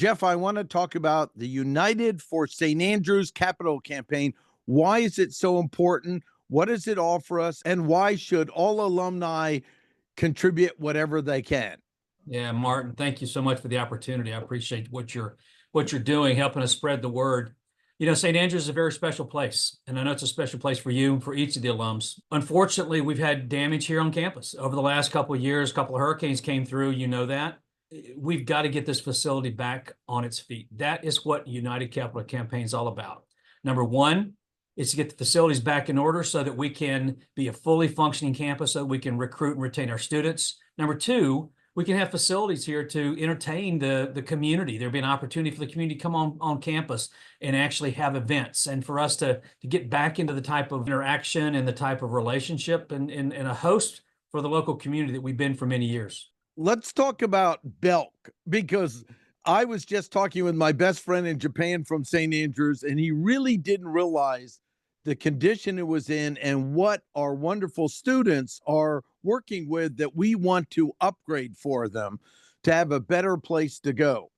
Jeff, I want to talk about the United for St. Andrews Capital campaign. Why is it so important? What does it offer us? And why should all alumni contribute whatever they can? Yeah, Martin, thank you so much for the opportunity. I appreciate what you're doing, helping us spread the word. You know, St. Andrews is a very special place, and I know it's a special place for you and for each of the alums. Unfortunately, we've had damage here on campus over the last couple of years. A couple of hurricanes came through, you know that. We've got to get this facility back on its feet. That is what United Capital Campaign is all about. Number one is to get the facilities back in order so that we can be a fully functioning campus, so we can recruit and retain our students. Number two, we can have facilities here to entertain the community. There'll be an opportunity for the community to come on campus and actually have events, and for us to get back into the type of interaction and the type of relationship and a host for the local community that we've been for many years. Let's talk about Belk, because I was just talking with my best friend in Japan from St. Andrews, and he really didn't realize the condition it was in and what our wonderful students are working with that we want to upgrade for them to have a better place to go.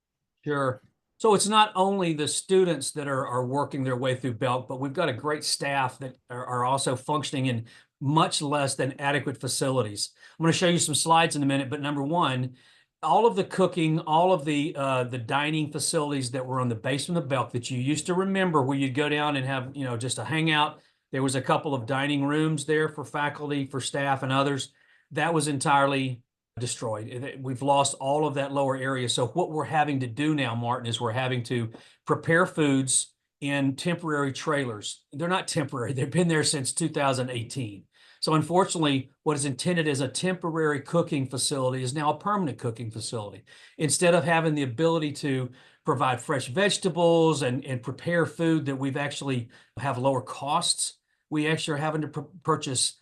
Sure. So it's not only the students that are working their way through Belk, but we've got a great staff that are also functioning in much less than adequate facilities. I'm going to show you some slides in a minute, but number one, all of the cooking, all of the dining facilities that were on the basement of Belk that you used to remember, where you'd go down and have, you know, just a hangout. There was a couple of dining rooms there for faculty, for staff, and others. That was entirely destroyed. We've lost all of that lower area. So what we're having to do now, Martin, is we're having to prepare foods in temporary trailers. They're not temporary. They've been there since 2018. So unfortunately, what is intended as a temporary cooking facility is now a permanent cooking facility. Instead of having the ability to provide fresh vegetables and prepare food that we've actually have lower costs, we actually are having to purchase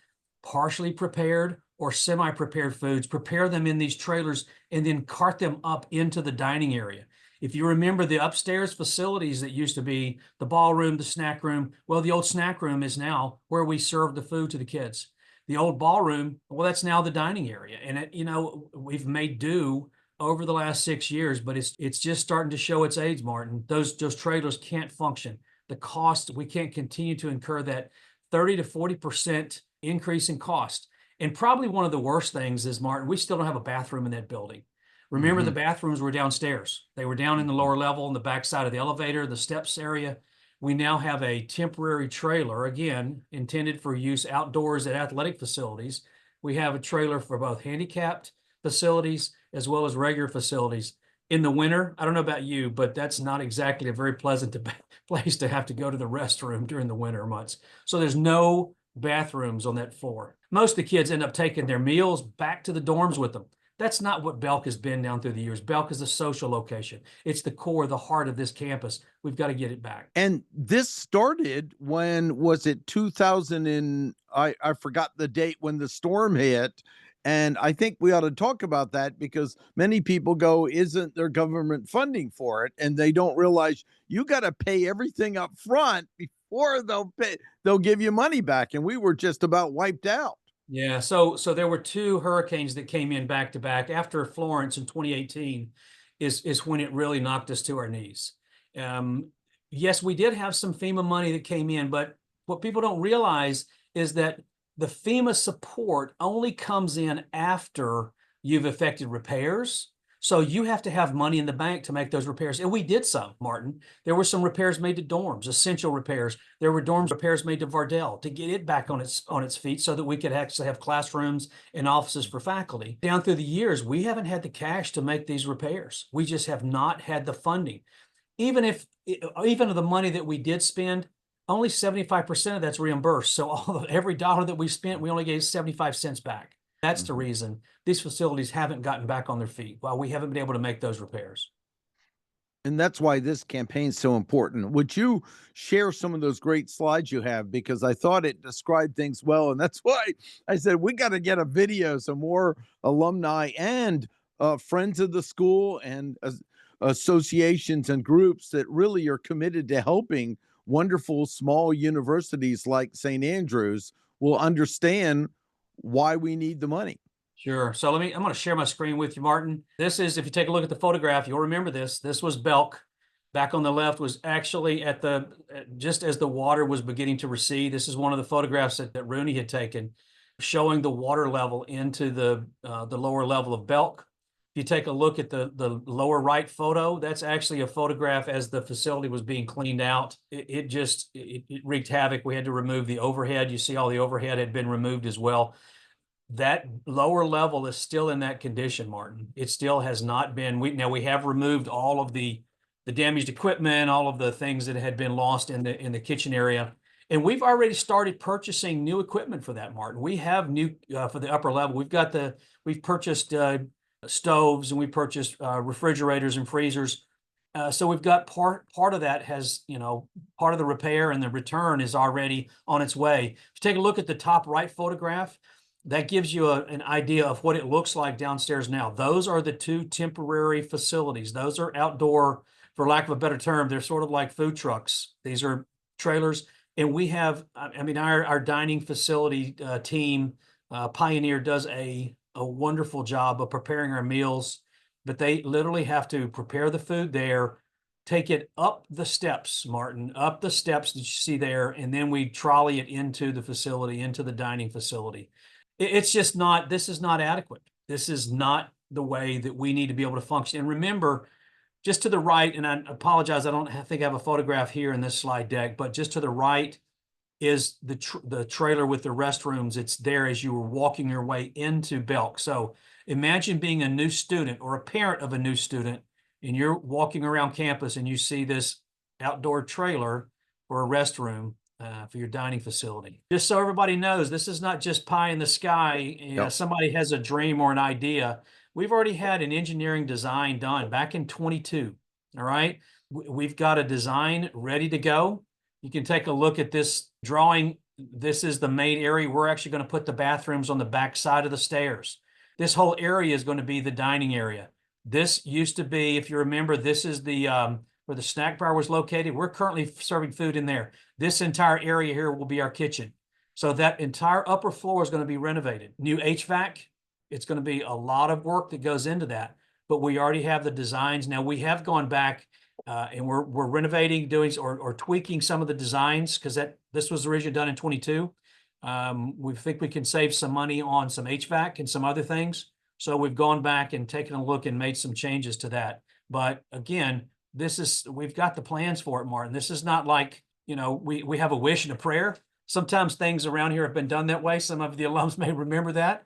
partially prepared or semi-prepared foods, prepare them in these trailers, and then cart them up into the dining area. If you remember the upstairs facilities that used to be the ballroom, the snack room, well, the old snack room is now where we serve the food to the kids. The old ballroom, well, that's now the dining area. And you know, we've made do over the last 6 years, but it's just starting to show its age, Martin. Those trailers can't function. The cost, we can't continue to incur that 30 to 40% increase in cost. And probably one of the worst things is, Martin, we still don't have a bathroom in that building. Remember, the bathrooms were downstairs. They were down in the lower level on the back side of the elevator, the steps area. We now have a temporary trailer, again, intended for use outdoors at athletic facilities. We have a trailer for both handicapped facilities as well as regular facilities. In the winter, I don't know about you, but that's not exactly a very pleasant place to have to go to the restroom during the winter months. So there's no bathrooms on that floor. Most of the kids end up taking their meals back to the dorms with them. That's not what Belk has been down through the years. Belk is a social location. It's the core, the heart of this campus. We've got to get it back. And this started when, was it 2000 and I forgot the date when the storm hit. And I think we ought to talk about that, because many people go, isn't there government funding for it? And they don't realize you got to pay everything up front before they'll give you money back. And we were just about wiped out. Yeah, so there were two hurricanes that came in back to back. After Florence in 2018 is when it really knocked us to our knees. Yes, we did have some FEMA money that came in, but what people don't realize is that the FEMA support only comes in after you've effected repairs. So you have to have money in the bank to make those repairs. And we did some, Martin. There were some repairs made to dorms, essential repairs. There were dorms repairs made to Vardell to get it back on its feet so that we could actually have classrooms and offices for faculty. Down through the years, we haven't had the cash to make these repairs. We just have not had the funding. Even of the money that we did spend, only 75% of that's reimbursed. So every dollar that we spent, we only gave 75 cents back. That's the reason these facilities haven't gotten back on their feet, while we haven't been able to make those repairs. And that's why this campaign is so important. Would you share some of those great slides you have? Because I thought it described things well. And that's why I said, we got to get a video, some more alumni and friends of the school and associations and groups that really are committed to helping wonderful small universities like St. Andrews will understand why we need the money. Sure. So I'm going to share my screen with you, Martin. This is, if you take a look at the photograph, you'll remember this. This was Belk. Back on the left was actually just as the water was beginning to recede. This is one of the photographs that Rooney had taken, showing the water level into the lower level of Belk. If you take a look at the lower right photo, that's actually a photograph as the facility was being cleaned out. It wreaked havoc. We had to remove the overhead. You see all the overhead had been removed as well. That lower level is still in that condition, Martin. It still has not been. We have removed all of the damaged equipment, all of the things that had been lost in the kitchen area, and we've already started purchasing new equipment for that, Martin. We have new for the upper level. We've purchased stoves, and we purchased refrigerators and freezers. So we've got part of that has, part of the repair and the return is already on its way. If you take a look at the top right photograph, that gives you an idea of what it looks like downstairs now. Those are the two temporary facilities. Those are outdoor, for lack of a better term, they're sort of like food trucks. These are trailers. And we have, our dining facility team, Pioneer, does a wonderful job of preparing our meals, but they literally have to prepare the food there, take it up the steps, Martin, up the steps that you see there, and then we trolley it into the facility, into the dining facility. It's just not, this is not adequate. This is not the way that we need to be able to function. And remember, just to the right, and I apologize, I don't think I have a photograph here in this slide deck, but just to the right is the trailer with the restrooms. It's there as you were walking your way into Belk. So imagine being a new student or a parent of a new student, and you're walking around campus and you see this outdoor trailer or a restroom for your dining facility. Just so everybody knows, this is not just pie in the sky. Yep. Somebody has a dream or an idea. We've already had an engineering design done back in 22. All right. We've got a design ready to go. You can take a look at this drawing. This is the main area. We're actually going to put the bathrooms on the back side of the stairs. This whole area is going to be the dining area. This used to be, if you remember, this is the where the snack bar was located. We're currently serving food in there. This entire area here will be our kitchen. So that entire upper floor is going to be renovated. New HVAC. It's going to be a lot of work that goes into that, but we already have the designs. Now we have gone back and we're renovating, doing or tweaking some of the designs because this was originally done in 22. We think we can save some money on some HVAC and some other things. So we've gone back and taken a look and made some changes to that. But again, we've got the plans for it, Martin. This is not like, we have a wish and a prayer. Sometimes things around here have been done that way. Some of the alums may remember that.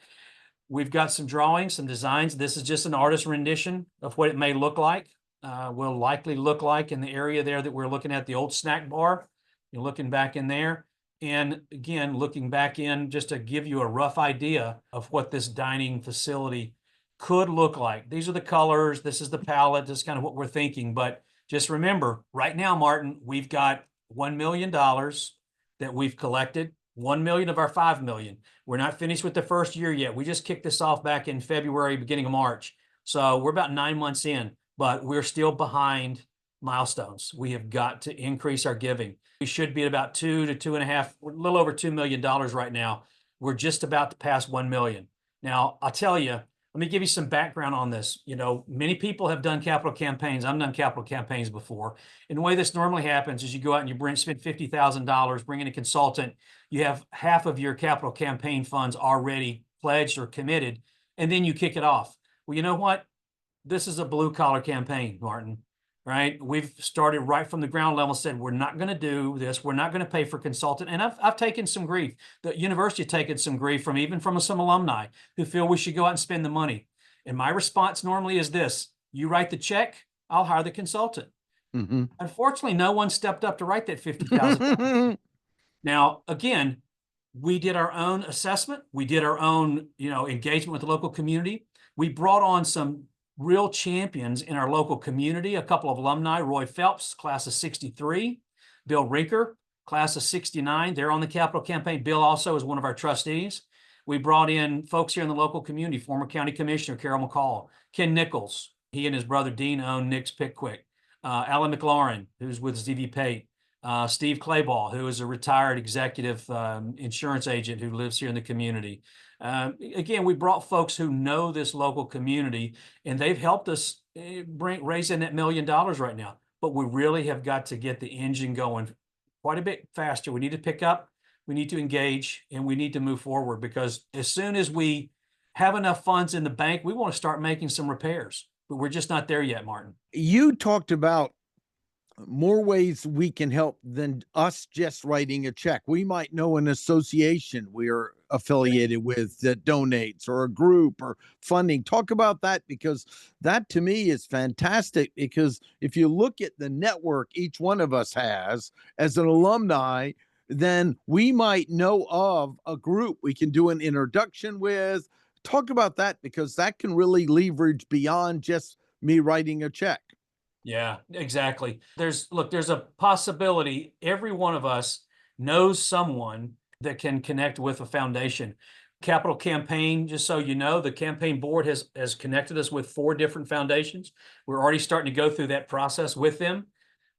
We've got some drawings, some designs. This is just an artist rendition of what it may look like, will likely look like in the area there that we're looking at, the old snack bar. You're looking back in there. And again, looking back in just to give you a rough idea of what this dining facility could look like. These are the colors. This is the palette. This is kind of what we're thinking. But just remember, right now, Martin, we've got $1 million that we've collected. 1 million of our 5 million. We're not finished with the first year yet. We just kicked this off back in February, beginning of March. So we're about 9 months in, but we're still behind milestones. We have got to increase our giving. We should be at about 2 to 2.5, a little over $2 million right now. We're just about to pass 1 million. Now, I'll tell you, let me give you some background on this. Many people have done capital campaigns. I've done capital campaigns before. And the way this normally happens is you go out and you spend $50,000, bring in a consultant. You have half of your capital campaign funds already pledged or committed, and then you kick it off. Well, you know what? This is a blue collar campaign, Martin, right? We've started right from the ground level, said, we're not going to do this. We're not going to pay for consultant. And I've taken some grief. The university has taken some grief even from some alumni who feel we should go out and spend the money. And my response normally is this: you write the check, I'll hire the consultant. Mm-hmm. Unfortunately, no one stepped up to write that $50,000. Now, again, we did our own assessment. We did our own, engagement with the local community. We brought on some real champions in our local community, a couple of alumni, Roy Phelps, class of 63, Bill Rinker, class of 69. They're on the capital campaign. Bill also is one of our trustees. We brought in folks here in the local community, former county commissioner Carol McCall, Ken Nichols. He and his brother Dean own Nick's Pickwick. Alan McLaurin, who's with ZV Pate. Steve Clayball, who is a retired executive insurance agent who lives here in the community. Again, we brought folks who know this local community, and they've helped us raise in that $1 million right now. But we really have got to get the engine going quite a bit faster. We need to pick up, we need to engage, and we need to move forward, because as soon as we have enough funds in the bank, we want to start making some repairs. But we're just not there yet, Martin. You talked about more ways we can help than us just writing a check. We might know an association we're affiliated with that donates, or a group, or funding. Talk about that, because that to me is fantastic. Because if you look at the network each one of us has as an alumni, then we might know of a group we can do an introduction with. Talk about that, because that can really leverage beyond just me writing a check. Yeah, exactly. There's a possibility every one of us knows someone that can connect with a foundation. Capital Campaign, just so you know, the campaign board has connected us with 4 different foundations. We're already starting to go through that process with them.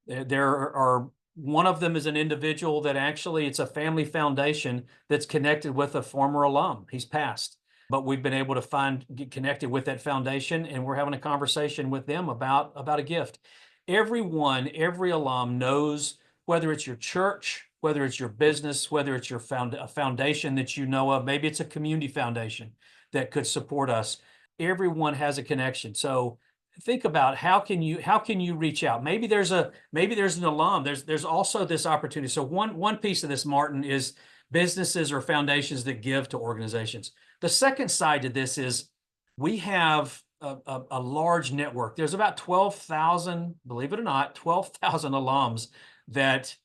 There are one of them is an individual that actually, it's a family foundation that's connected with a former alum. He's passed, but we've been able to get connected with that foundation, and we're having a conversation with them about a gift. Every alum knows, whether it's your church, whether it's your business, whether it's a foundation that you know of, maybe it's a community foundation that could support us. Everyone has a connection. So think about how can you reach out? Maybe there's an alum. There's also this opportunity. So one piece of this, Martin, is businesses or foundations that give to organizations. The second side to this is we have a large network. There's about 12,000, believe it or not, 12,000 alums that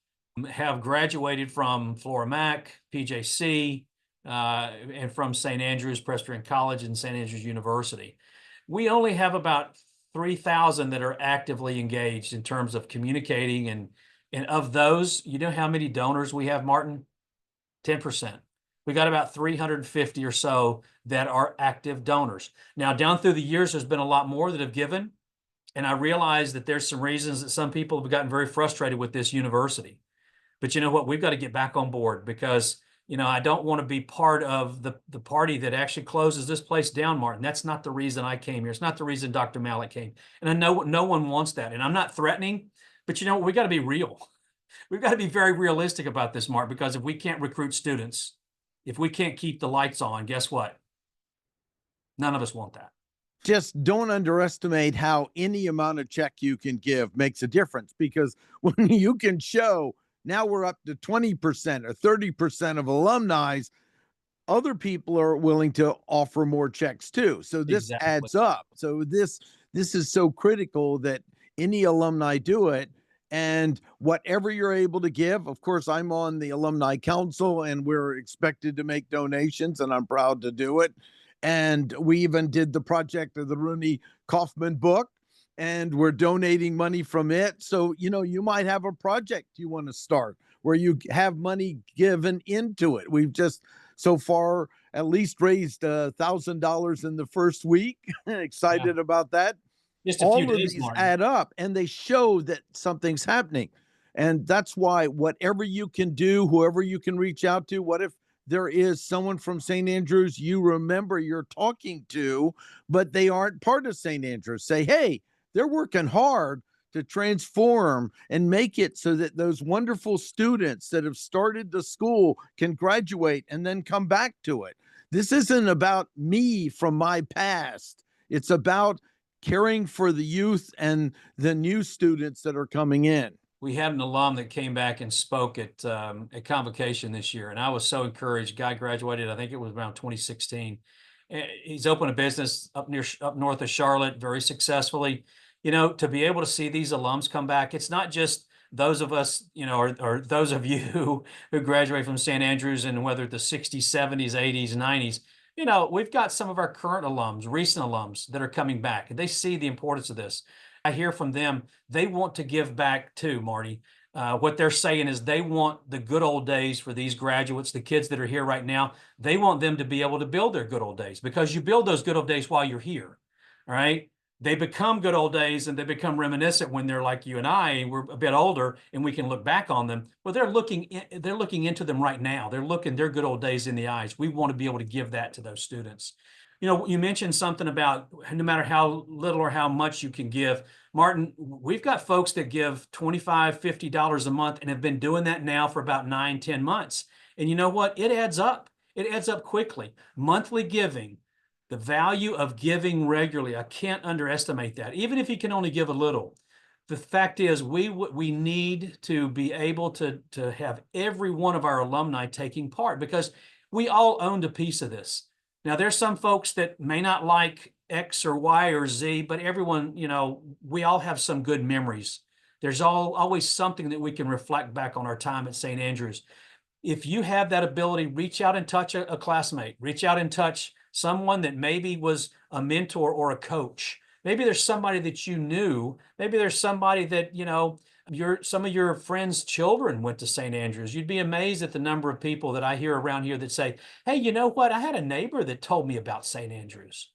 have graduated from Flora Mac, PJC, and from St. Andrews Presbyterian College and St. Andrews University. We only have about 3,000 that are actively engaged in terms of communicating, and of those, you know how many donors we have, Martin? 10%. We got about 350 or so that are active donors. Now, down through the years, there's been a lot more that have given, and I realize that there's some reasons that some people have gotten very frustrated with this university. But you know what? We've got to get back on board, because I don't want to be part of the party that actually closes this place down, Martin. That's not the reason I came here. It's not the reason Dr. Malik came. And I know no one wants that. And I'm not threatening, but we got to be real. We've got to be very realistic about this, Martin, because if we can't recruit students, if we can't keep the lights on, guess what? None of us want that. Just don't underestimate how any amount of check you can give makes a difference, because when you can show now we're up to 20% or 30% of alumni, other people are willing to offer more checks too. So this Exactly. adds up. So this is so critical that any alumni do it. And whatever you're able to give, of course, I'm on the Alumni Council, and we're expected to make donations, and I'm proud to do it. And we even did the project of the Rooney Coffman book, and we're donating money from it. So, you might have a project you want to start where you have money given into it. We've just so far at least raised $1,000 in the first week. Excited about that. Just a few All of days, these Martin. add up, and they show that something's happening. And that's why whatever you can do, whoever you can reach out to, what if there is someone from St. Andrews you remember you're talking to, but they aren't part of St. Andrews? Say, hey, they're working hard to transform and make it so that those wonderful students that have started the school can graduate and then come back to it. This isn't about me from my past. It's about caring for the youth and the new students that are coming in. We had an alum that came back and spoke at Convocation this year, and I was so encouraged. Guy graduated, I think it was around 2016. He's opened a business up north of Charlotte very successfully. To be able to see these alums come back, it's not just those of us, or those of you who graduate from St. Andrews, and whether the 60s, 70s, 80s, 90s. We've got some of our current alums, recent alums that are coming back, and they see the importance of this. I hear from them, they want to give back too, Marty. What they're saying is they want the good old days for these graduates, the kids that are here right now. They want them to be able to build their good old days, because you build those good old days while you're here. All right. they become good old days and they become reminiscent when they're like you and I, we're a bit older and we can look back on them. Well, they're looking into them right now. They're looking their good old days in the eyes. We want to be able to give that to those students. You know, you mentioned something about no matter how little or how much you can give. Martin, we've got folks that give $25, $50 a month and have been doing that now for about 9, 10 months. And you know what? It adds up. It adds up quickly. Monthly giving, the value of giving regularly, I can't underestimate that. Even if you can only give a little, the fact is we need to be able to have every one of our alumni taking part, because we all owned a piece of this. Now, there's some folks that may not like X or Y or Z, but everyone, you know, we all have some good memories. There's always something that we can reflect back on our time at St. Andrews. If you have that ability, reach out and touch a classmate, reach out and touch someone that maybe was a mentor or a coach. Maybe there's somebody that you knew. Maybe there's somebody that, you know, some of your friends' children went to St. Andrews. You'd be amazed at the number of people that I hear around here that say, hey, you know what? I had a neighbor that told me about St. Andrews.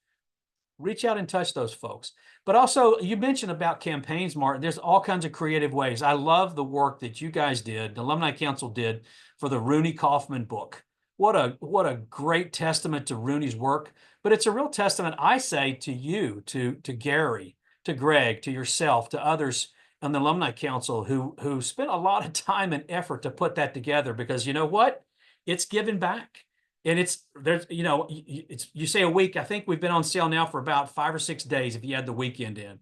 Reach out and touch those folks. But also, you mentioned about campaigns, Martin. There's all kinds of creative ways. I love the work that you guys did, the Alumni Council did, for the Rooney Coffman book. What a great testament to Rooney's work. But it's a real testament, I say, to you, to Gary, to Greg, to yourself, to others on the Alumni Council who spent a lot of time and effort to put that together, because you know what? It's given back. And there's, you know, you say a week. I think we've been on sale now for about 5 or 6 days if you add the weekend in,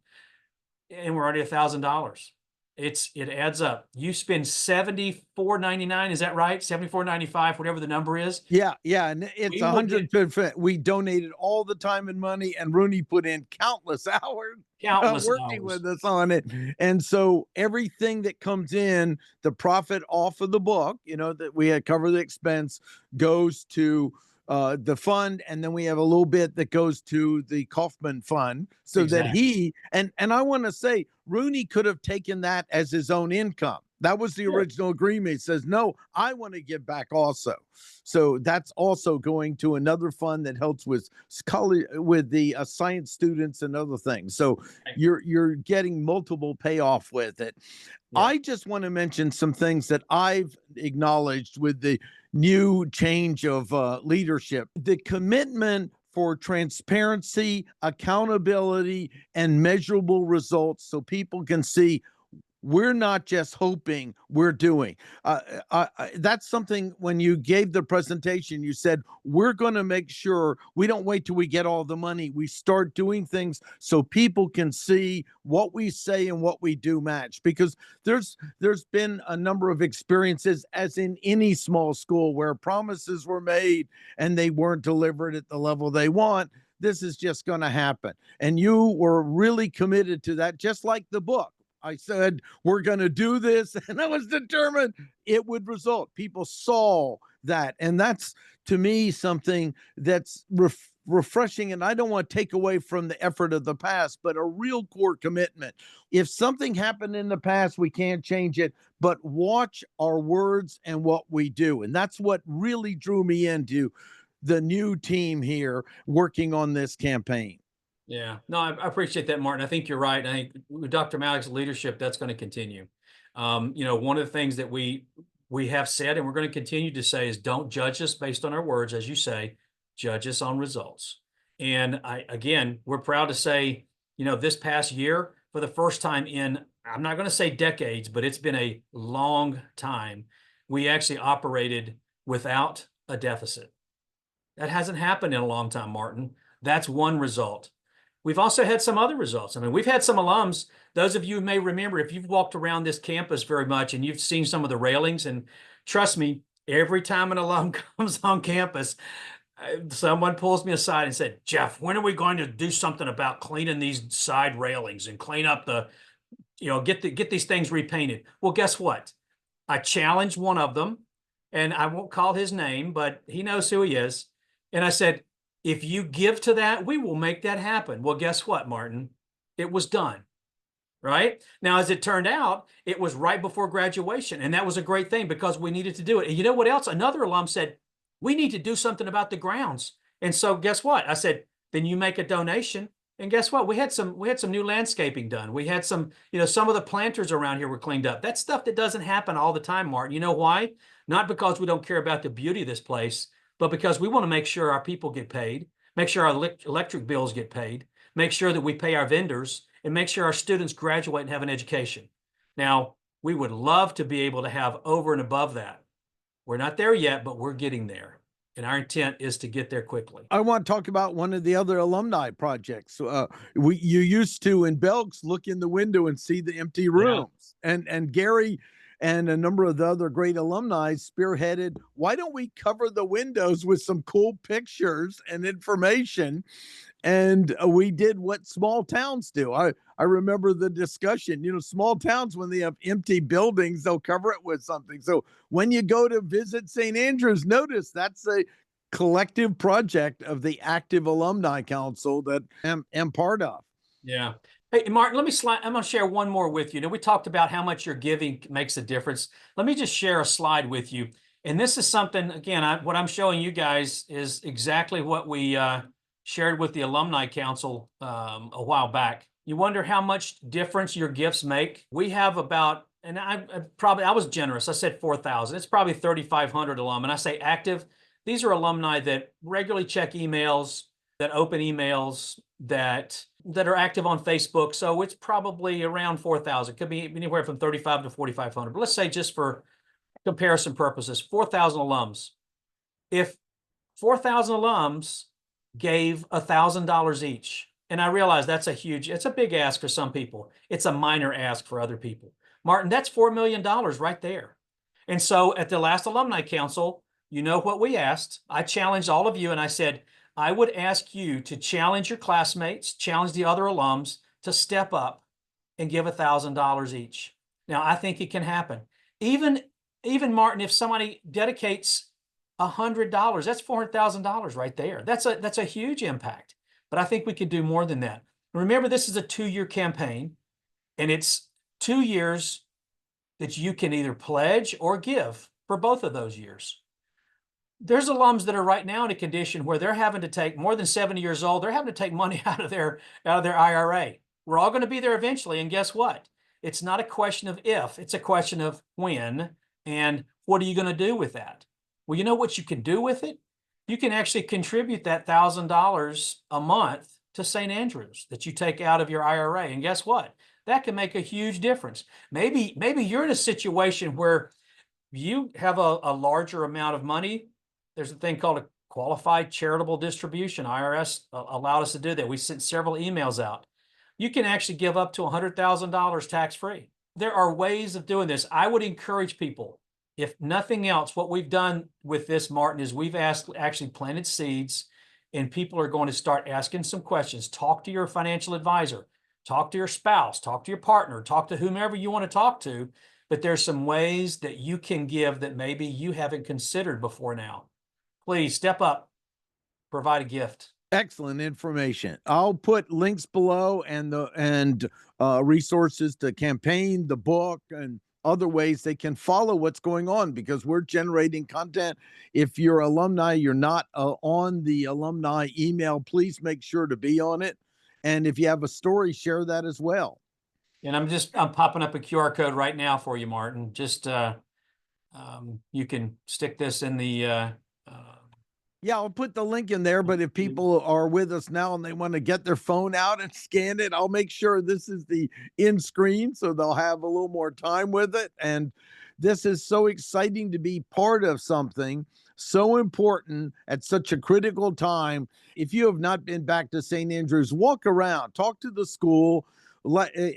and we're already $1,000. It adds up. You spend $74.99, is that right? $74.95, whatever the number is. Yeah, and it's 100%. We donated all the time and money, and Rooney put in countless hours working with us on it. And so everything that comes in, the profit off of the book, you know, that we had covered the expense, goes to the fund, and then we have a little bit that goes to the Kaufman fund, so exactly. that he and I want to say Rooney could have taken that as his own income. That was the original agreement. He says, no, I want to give back also. So that's also going to another fund that helps with the science students and other things. So you're getting multiple payoff with it. Yeah. I just want to mention some things that I've acknowledged with the new change of leadership. The commitment for transparency, accountability, and measurable results, so people can see we're not just hoping, we're doing. That's something, when you gave the presentation, you said, we're going to make sure we don't wait till we get all the money. We start doing things so people can see what we say and what we do match. Because there's been a number of experiences, as in any small school, where promises were made and they weren't delivered at the level they want. This is just going to happen. And you were really committed to that, just like the book. I said, we're going to do this, and I was determined it would result. People saw that, and that's, to me, something that's refreshing, and I don't want to take away from the effort of the past, but a real core commitment. If something happened in the past, we can't change it, but watch our words and what we do, and that's what really drew me into the new team here working on this campaign. Yeah, no, I appreciate that, Martin. I think you're right. I think with Dr. Malik's leadership, that's going to continue. You know, one of the things that we have said, and we're going to continue to say, is don't judge us based on our words, as you say, judge us on results. And again, we're proud to say, you know, this past year, for the first time in, I'm not going to say decades, but it's been a long time, we actually operated without a deficit. That hasn't happened in a long time, Martin. That's one result. We've also had some other results. I mean, we've had some alums. Those of you may remember, if you've walked around this campus very much and you've seen some of the railings, and trust me, every time an alum comes on campus, someone pulls me aside and said, Jeff, when are we going to do something about cleaning these side railings and clean up the, you know, get these things repainted? Well, guess what? I challenged one of them, and I won't call his name, but he knows who he is. And I said, if you give to that, we will make that happen. Well, guess what, Martin? It was done, right? Now, as it turned out, it was right before graduation, and that was a great thing because we needed to do it. And you know what else? Another alum said, we need to do something about the grounds. And so guess what? I said, then you make a donation And guess what? We had some new landscaping done. We had some, some of the planters around here were cleaned up. That's stuff that doesn't happen all the time, Martin. You know why? Not because we don't care about the beauty of this place, but because we want to make sure our people get paid, make sure our electric bills get paid, make sure that we pay our vendors, and make sure our students graduate and have an education. Now, we would love to be able to have over and above that. We're not there yet, but we're getting there. And our intent is to get there quickly. I want to talk about one of the other alumni projects. You used to in Belks look in the window and see the empty rooms, and Gary and a number of the other great alumni spearheaded. Why don't we cover the windows with some cool pictures and information? And we did what small towns do. I remember the discussion. Small towns, when they have empty buildings, they'll cover it with something. So when you go to visit St. Andrews, notice that's a collective project of the active Alumni Council that am part of. Yeah. Hey, Martin, I'm going to share one more with you. We talked about how much your giving makes a difference. Let me just share a slide with you. And this is something, again, what I'm showing you guys is exactly what we shared with the Alumni Council a while back. You wonder how much difference your gifts make. We have about, and I was generous. I said 4,000. It's probably 3,500 alum. And I say active. These are alumni that regularly check emails, that open emails, that are active on Facebook. So it's probably around 4,000. Could be anywhere from 35 to 4,500. But let's say, just for comparison purposes, 4,000 alums. If 4,000 alums gave $1,000 each, and I realize it's a big ask for some people. It's a minor ask for other people. Martin, that's $4 million right there. And so at the last Alumni Council, you know what we asked? I challenged all of you and I said, I would ask you to challenge your classmates, challenge the other alums to step up and give $1,000 each. Now, I think it can happen. Even Martin, if somebody dedicates $100, that's $400,000 right there. That's a huge impact. But I think we could do more than that. Remember, this is a 2-year campaign, and it's 2 years that you can either pledge or give for both of those years. There's alums that are right now in a condition where they're having to take, more than 70 years old, they're having to take money out of their IRA. We're all going to be there eventually, and guess what? It's not a question of if, it's a question of when, and what are you going to do with that? Well, you know what you can do with it? You can actually contribute that $1,000 a month to St. Andrews that you take out of your IRA. And guess what? That can make a huge difference. Maybe you're in a situation where you have a larger amount of money. There's a thing called a qualified charitable distribution. IRS allowed us to do that. We sent several emails out. You can actually give up to $100,000 tax-free. There are ways of doing this. I would encourage people, if nothing else, what we've done with this, Martin, is we've actually planted seeds, and people are going to start asking some questions. Talk to your financial advisor, talk to your spouse, talk to your partner, talk to whomever you want to talk to. But there's some ways that you can give that maybe you haven't considered before now. Please step up, provide a gift. Excellent information. I'll put links below and resources to campaign, the book, and other ways they can follow what's going on, because we're generating content. If you're alumni, you're not on the alumni email, please make sure to be on it. And if you have a story, share that as well. And I'm popping up a QR code right now for you, Martin. Just you can stick this in the yeah, I'll put the link in there, but if people are with us now and they want to get their phone out and scan it, I'll make sure this is the in screen so they'll have a little more time with it. And this is so exciting to be part of something so important at such a critical time. If you have not been back to St. Andrews, walk around, talk to the school,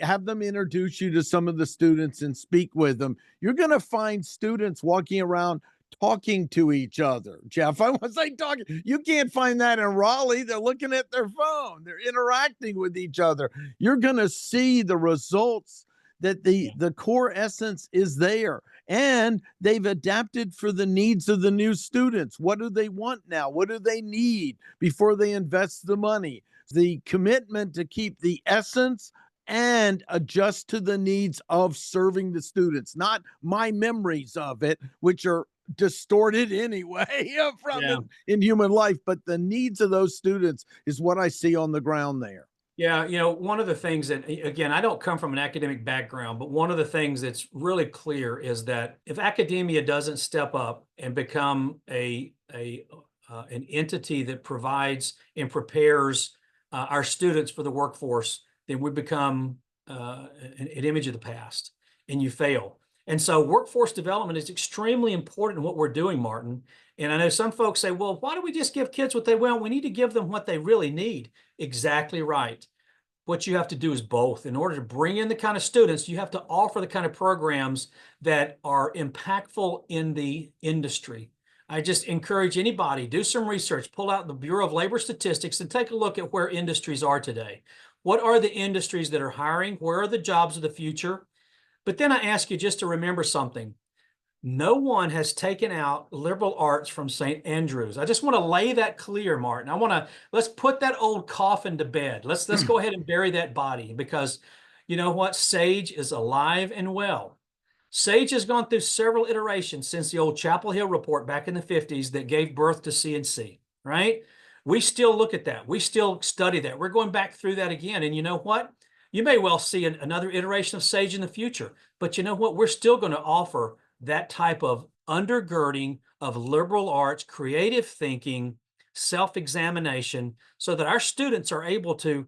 have them introduce you to some of the students and speak with them. You're going to find students walking around talking to each other. Jeff, I was like talking. You can't find that in Raleigh. They're looking at their phone. They're interacting with each other. You're going to see the results, that the core essence is there, and they've adapted for the needs of the new students. What do they want now? What do they need before they invest the money? The commitment to keep the essence and adjust to the needs of serving the students, not my memories of it, which are distorted anyway from it in human life, but the needs of those students is what I see on the ground there. Yeah, one of the things that, again, I don't come from an academic background, but one of the things that's really clear is that if academia doesn't step up and become an entity that provides and prepares our students for the workforce, then we become an image of the past, and you fail. And so workforce development is extremely important in what we're doing, Martin. And I know some folks say, well, why don't we just give kids what they want? We need to give them what they really need. Exactly right. What you have to do is both. In order to bring in the kind of students, you have to offer the kind of programs that are impactful in the industry. I just encourage anybody, do some research, pull out the Bureau of Labor Statistics and take a look at where industries are today. What are the industries that are hiring? Where are the jobs of the future? But then I ask you just to remember something. No one has taken out liberal arts from St. Andrews. I just want to lay that clear, Martin. Let's put that old coffin to bed. Let's go ahead and bury that body, because you know what? Sage is alive and well. Sage has gone through several iterations since the old Chapel Hill report back in the 50s that gave birth to CNC, right? We still look at that. We still study that. We're going back through that again. And you know what? You may well see another iteration of Sage in the future, but you know what? We're still going to offer that type of undergirding of liberal arts, creative thinking, self-examination, so that our students are able to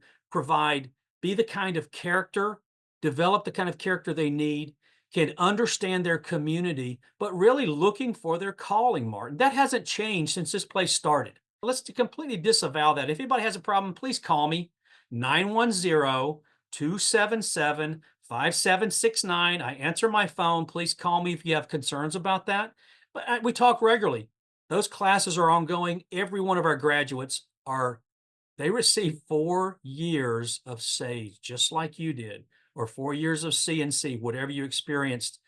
be the kind of character, develop the kind of character they need, can understand their community, but really looking for their calling, Martin. That hasn't changed since this place started. Let's completely disavow that. If anybody has a problem, please call me, 910-277-5769. I answer my phone. Please call me if you have concerns about that. But we talk regularly. Those classes are ongoing. Every one of our graduates they receive 4 years of SAGE, just like you did, or 4 years of CNC, whatever you experienced.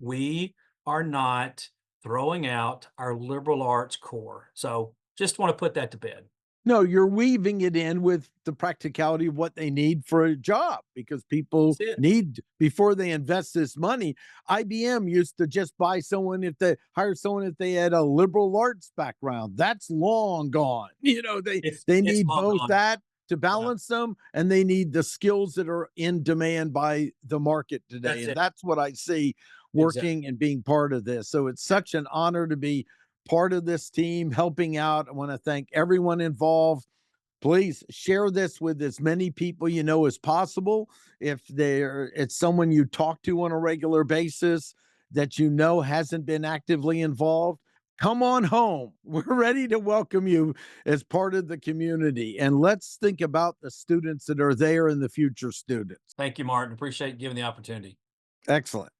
We are not throwing out our liberal arts core. So just want to put that to bed. No, you're weaving it in with the practicality of what they need for a job, because people That's it. need, before they invest this money. IBM used to just hire someone if they had a liberal arts background. That's long gone. They It's need long both gone. that to Yeah, balance them, and they need the skills that are in demand by the market today. that's And it. that's what I see Exactly. working and being part of this. So it's such an honor to be part of this team, helping out. I want to thank everyone involved. Please share this with as many people you know as possible. If it's someone you talk to on a regular basis that you know hasn't been actively involved, come on home. We're ready to welcome you as part of the community. And let's think about the students that are there and the future students. Thank you, Martin. Appreciate giving the opportunity. Excellent.